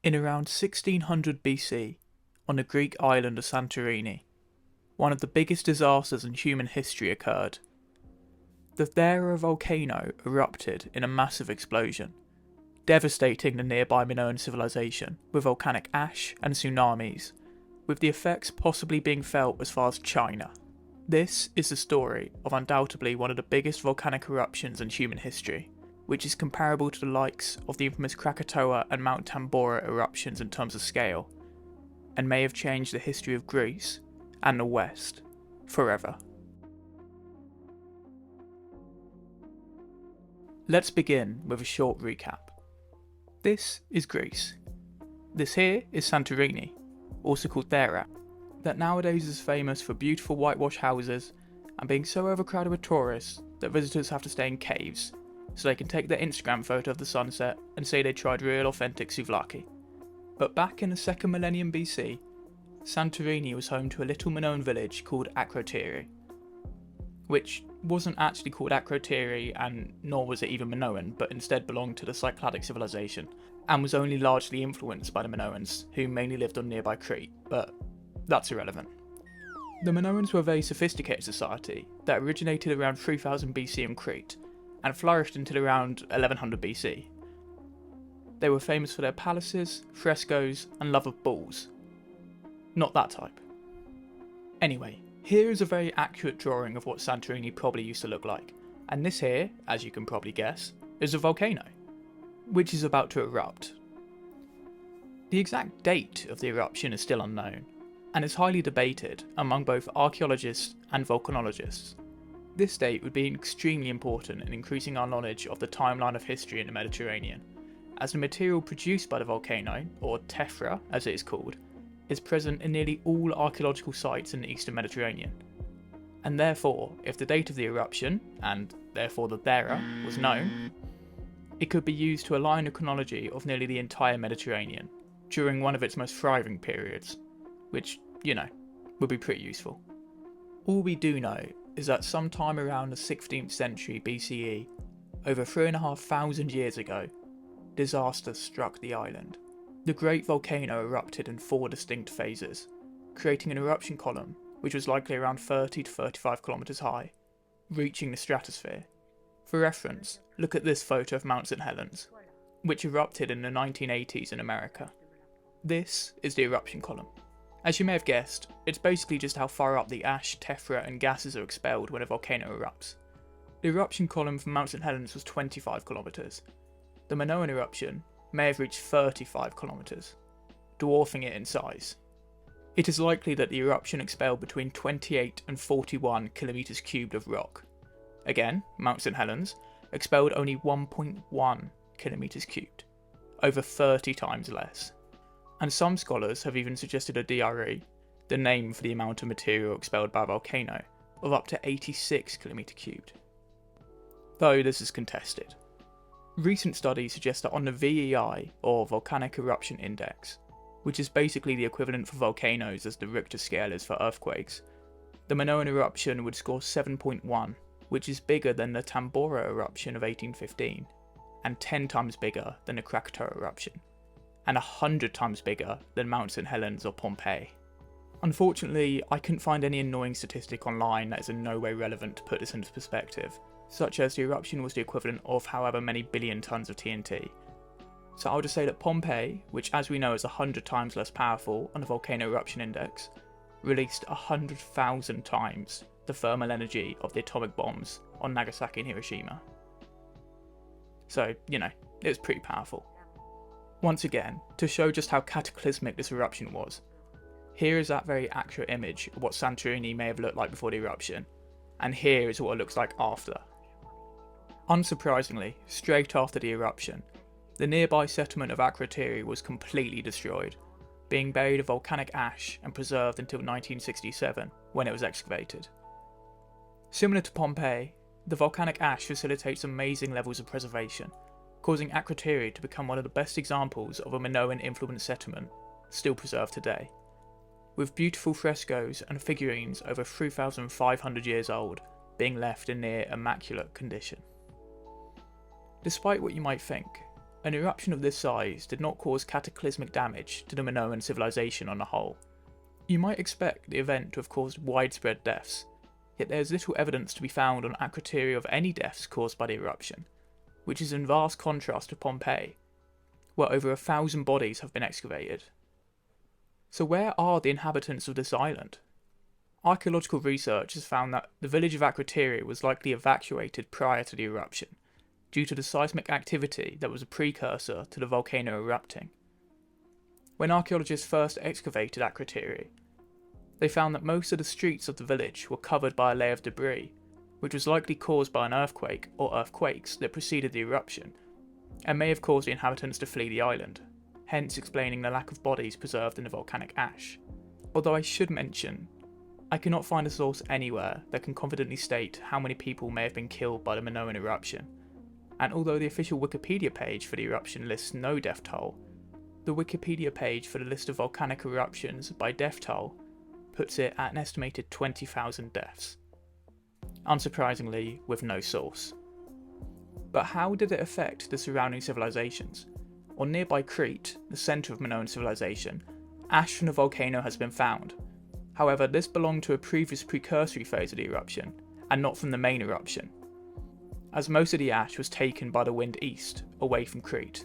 In around 1600 BC, on the Greek island of Santorini, one of the biggest disasters in human history occurred. The Thera volcano erupted in a massive explosion, devastating the nearby Minoan civilization with volcanic ash and tsunamis, with the effects possibly being felt as far as China. This is the story of undoubtedly one of the biggest volcanic eruptions in human history, which is comparable to the likes of the infamous Krakatoa and Mount Tambora eruptions in terms of scale, and may have changed the history of Greece and the West forever. Let's begin with a short recap. This is Greece. This here is Santorini, also called Thera, that nowadays is famous for beautiful whitewashed houses and being so overcrowded with tourists that visitors have to stay in caves so they can take their Instagram photo of the sunset and say they tried real authentic souvlaki. But back in the 2nd millennium BC, Santorini was home to a little Minoan village called Akrotiri, which wasn't actually called Akrotiri, and nor was it even Minoan, but instead belonged to the Cycladic civilization, and was only largely influenced by the Minoans, who mainly lived on nearby Crete, but that's irrelevant. The Minoans were a very sophisticated society that originated around 3000 BC in Crete, and flourished until around 1100 BC. They were famous for their palaces, frescoes, and love of bulls. Not that type. Anyway, here is a very accurate drawing of what Santorini probably used to look like, and this here, as you can probably guess, is a volcano, which is about to erupt. The exact date of the eruption is still unknown, and is highly debated among both archaeologists and volcanologists. This date would be extremely important in increasing our knowledge of the timeline of history in the Mediterranean, as the material produced by the volcano, or tephra as it is called, is present in nearly all archaeological sites in the eastern Mediterranean. And therefore, if the date of the eruption, and therefore the Thera, was known, it could be used to align the chronology of nearly the entire Mediterranean during one of its most thriving periods, which, would be pretty useful. All we do know is that sometime around the 16th century BCE, over 3,500 years ago, disaster struck the island. The great volcano erupted in 4 distinct phases, creating an eruption column which was likely around 30 to 35 kilometers high, reaching the stratosphere. For reference, look at this photo of Mount St. Helens, which erupted in the 1980s in America. This is the eruption column. As you may have guessed, it's basically just how far up the ash, tephra and gases are expelled when a volcano erupts. The eruption column from Mount St. Helens was 25 kilometers. The Minoan eruption may have reached 35 kilometers, dwarfing it in size. It is likely that the eruption expelled between 28 and 41 kilometers cubed of rock. Again, Mount St. Helens expelled only 1.1 kilometers cubed, over 30 times less. And some scholars have even suggested a DRE, the name for the amount of material expelled by a volcano, of up to 86 kilometers cubed. Though this is contested. Recent studies suggest that on the VEI, or Volcanic Eruption Index, which is basically the equivalent for volcanoes as the Richter scale is for earthquakes, the Minoan eruption would score 7.1, which is bigger than the Tambora eruption of 1815, and 10 times bigger than the Krakatoa eruption, and 100 times bigger than Mount St. Helens or Pompeii. Unfortunately, I couldn't find any annoying statistic online that is in no way relevant to put this into perspective, such as the eruption was the equivalent of however many billion tons of TNT. So I'll just say that Pompeii, which as we know is 100 times less powerful on the Volcano Eruption Index, released 100,000 times the thermal energy of the atomic bombs on Nagasaki and Hiroshima. So, it was pretty powerful. Once again, to show just how cataclysmic this eruption was, here is that very accurate image of what Santorini may have looked like before the eruption, and here is what it looks like after. Unsurprisingly, straight after the eruption, the nearby settlement of Akrotiri was completely destroyed, being buried in volcanic ash and preserved until 1967, when it was excavated. Similar to Pompeii, the volcanic ash facilitates amazing levels of preservation, causing Akrotiri to become one of the best examples of a Minoan-influenced settlement, still preserved today, with beautiful frescoes and figurines over 3,500 years old being left in near immaculate condition. Despite what you might think, an eruption of this size did not cause cataclysmic damage to the Minoan civilization on the whole. You might expect the event to have caused widespread deaths, yet there is little evidence to be found on Akrotiri of any deaths caused by the eruption, which is in vast contrast to Pompeii, where over 1,000 bodies have been excavated. So where are the inhabitants of this island? Archaeological research has found that the village of Akrotiri was likely evacuated prior to the eruption, due to the seismic activity that was a precursor to the volcano erupting. When archaeologists first excavated Akrotiri, they found that most of the streets of the village were covered by a layer of debris, which was likely caused by an earthquake or earthquakes that preceded the eruption, and may have caused the inhabitants to flee the island, hence explaining the lack of bodies preserved in the volcanic ash. Although I should mention, I cannot find a source anywhere that can confidently state how many people may have been killed by the Minoan eruption, and although the official Wikipedia page for the eruption lists no death toll, the Wikipedia page for the list of volcanic eruptions by death toll puts it at an estimated 20,000 deaths. Unsurprisingly, with no source. But how did it affect the surrounding civilizations? On nearby Crete, the centre of Minoan civilization, ash from the volcano has been found. However, this belonged to a previous precursory phase of the eruption, and not from the main eruption, as most of the ash was taken by the wind east, away from Crete,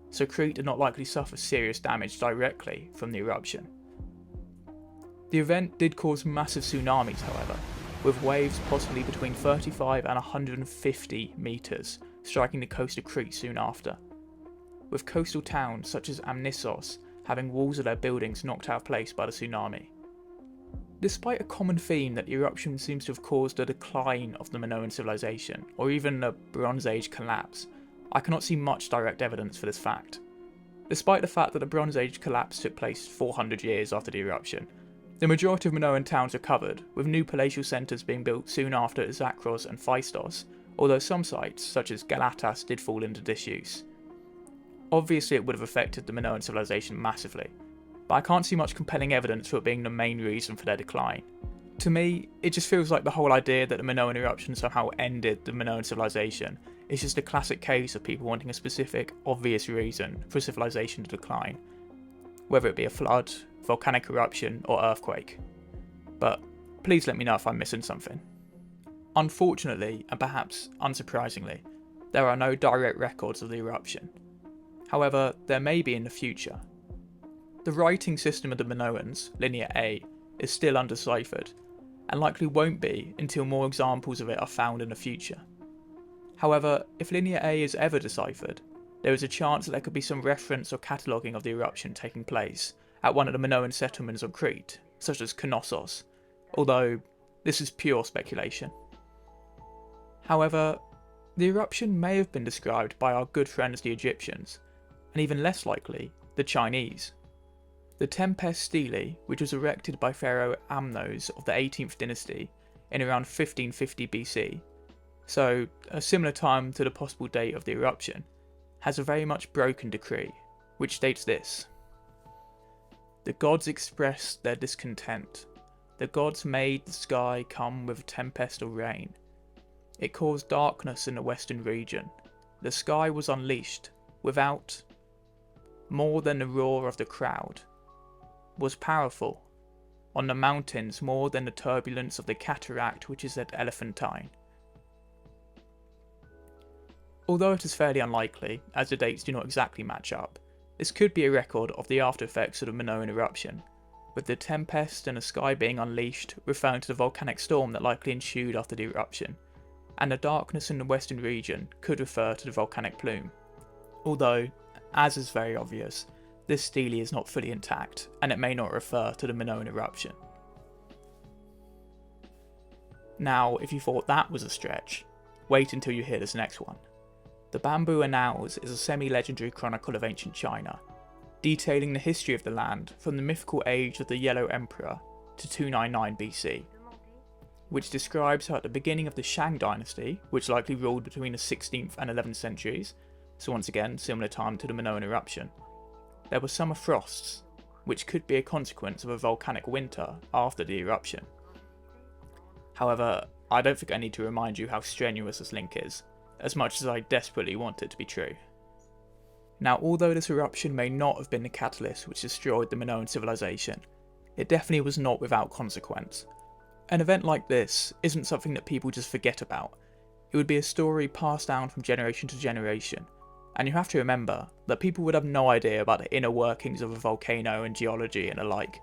so Crete did not likely suffer serious damage directly from the eruption. The event did cause massive tsunamis, however, with waves possibly between 35 and 150 metres striking the coast of Crete soon after, with coastal towns such as Amnissos having walls of their buildings knocked out of place by the tsunami. Despite a common theme that the eruption seems to have caused a decline of the Minoan civilization, or even a Bronze Age collapse, I cannot see much direct evidence for this fact. Despite the fact that the Bronze Age collapse took place 400 years after the eruption, the majority of Minoan towns recovered, with new palatial centres being built soon after at Zakros and Phaistos, although some sites, such as Galatas, did fall into disuse. Obviously it would have affected the Minoan civilization massively, but I can't see much compelling evidence for it being the main reason for their decline. To me, it just feels like the whole idea that the Minoan eruption somehow ended the Minoan civilization is just a classic case of people wanting a specific, obvious reason for civilization to decline, whether it be a flood, volcanic eruption, or earthquake. But please let me know if I'm missing something. Unfortunately, and perhaps unsurprisingly, there are no direct records of the eruption. However, there may be in the future. The writing system of the Minoans, Linear A, is still undeciphered, and likely won't be until more examples of it are found in the future. However, if Linear A is ever deciphered, there is a chance that there could be some reference or cataloguing of the eruption taking place at one of the Minoan settlements on Crete, such as Knossos, although this is pure speculation. However, the eruption may have been described by our good friends the Egyptians, and even less likely, the Chinese. The Tempest Stele, which was erected by Pharaoh Amnos of the 18th dynasty in around 1550 BC, so a similar time to the possible date of the eruption, has a very much broken decree, which states this: "The gods expressed their discontent. The gods made the sky come with tempest or rain. It caused darkness in the western region. The sky was unleashed, without, more than the roar of the crowd, was powerful, on the mountains more than the turbulence of the cataract which is at Elephantine." Although it is fairly unlikely, as the dates do not exactly match up, this could be a record of the after effects of the Minoan eruption, with the tempest and the sky being unleashed referring to the volcanic storm that likely ensued after the eruption, and the darkness in the western region could refer to the volcanic plume. Although, as is very obvious, this stele is not fully intact, and it may not refer to the Minoan eruption. Now, if you thought that was a stretch, wait until you hear this next one. The Bamboo Annals is a semi-legendary chronicle of ancient China, detailing the history of the land from the mythical age of the Yellow Emperor to 299 BC, which describes how at the beginning of the Shang dynasty, which likely ruled between the 16th and 11th centuries, so once again similar time to the Minoan eruption, there were summer frosts, which could be a consequence of a volcanic winter after the eruption. However, I don't think I need to remind you how strenuous this link is, as much as I desperately want it to be true. Now, although this eruption may not have been the catalyst which destroyed the Minoan civilization, it definitely was not without consequence. An event like this isn't something that people just forget about. It would be a story passed down from generation to generation, and you have to remember that people would have no idea about the inner workings of a volcano and geology and the like.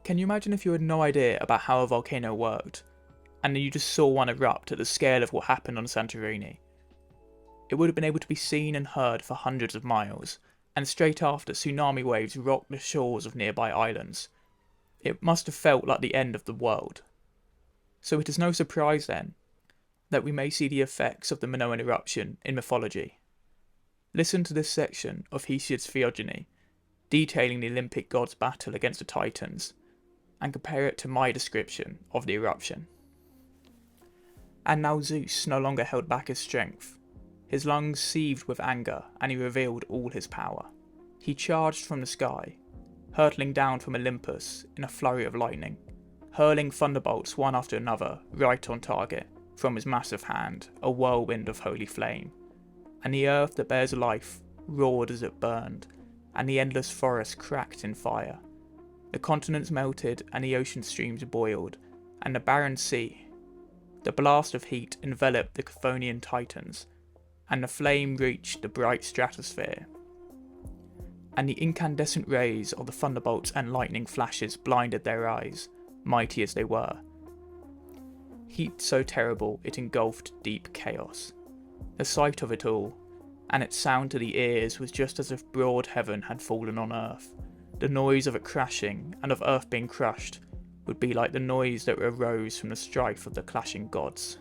Can you imagine if you had no idea about how a volcano worked, and you just saw one erupt at the scale of what happened on Santorini? It would have been able to be seen and heard for hundreds of miles, and straight after, tsunami waves rocked the shores of nearby islands. It must have felt like the end of the world. So it is no surprise then that we may see the effects of the Minoan eruption in mythology. Listen to this section of Hesiod's Theogony, detailing the Olympic gods' battle against the Titans, and compare it to my description of the eruption. And now Zeus no longer held back his strength. His lungs seethed with anger, and he revealed all his power. He charged from the sky, hurtling down from Olympus in a flurry of lightning, hurling thunderbolts one after another right on target from his massive hand, a whirlwind of holy flame. And the earth that bears life roared as it burned, and the endless forest cracked in fire. The continents melted, and the ocean streams boiled, and the barren sea. The blast of heat enveloped the Chthonian Titans, and the flame reached the bright stratosphere. And the incandescent rays of the thunderbolts and lightning flashes blinded their eyes, mighty as they were. Heat so terrible it engulfed deep chaos. The sight of it all, and its sound to the ears, was just as if broad heaven had fallen on earth. The noise of it crashing, and of earth being crushed, would be like the noise that arose from the strife of the clashing gods.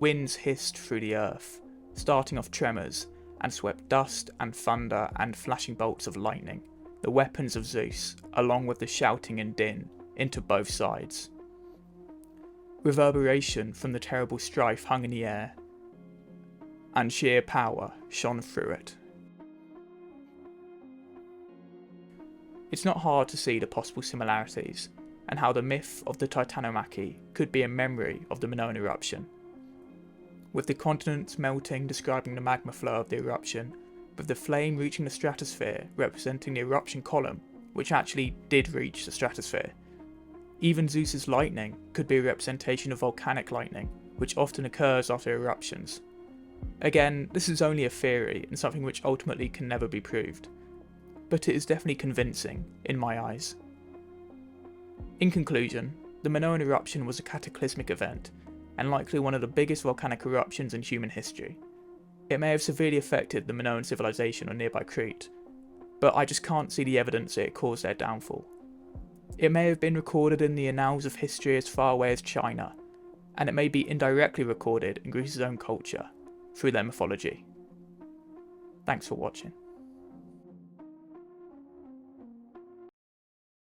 Winds hissed through the earth, starting off tremors, and swept dust and thunder and flashing bolts of lightning, the weapons of Zeus, along with the shouting and din, into both sides. Reverberation from the terrible strife hung in the air, and sheer power shone through it. It's not hard to see the possible similarities, and how the myth of the Titanomachy could be a memory of the Minoan eruption. With the continents melting describing the magma flow of the eruption, with the flame reaching the stratosphere representing the eruption column, which actually did reach the stratosphere. Even Zeus's lightning could be a representation of volcanic lightning, which often occurs after eruptions. Again, this is only a theory and something which ultimately can never be proved, but it is definitely convincing in my eyes. In conclusion, the Minoan eruption was a cataclysmic event, and likely one of the biggest volcanic eruptions in human history. It may have severely affected the Minoan civilization on nearby Crete, but I just can't see the evidence that it caused their downfall. It may have been recorded in the annals of history as far away as China, and it may be indirectly recorded in Greece's own culture, through their mythology. Thanks for watching.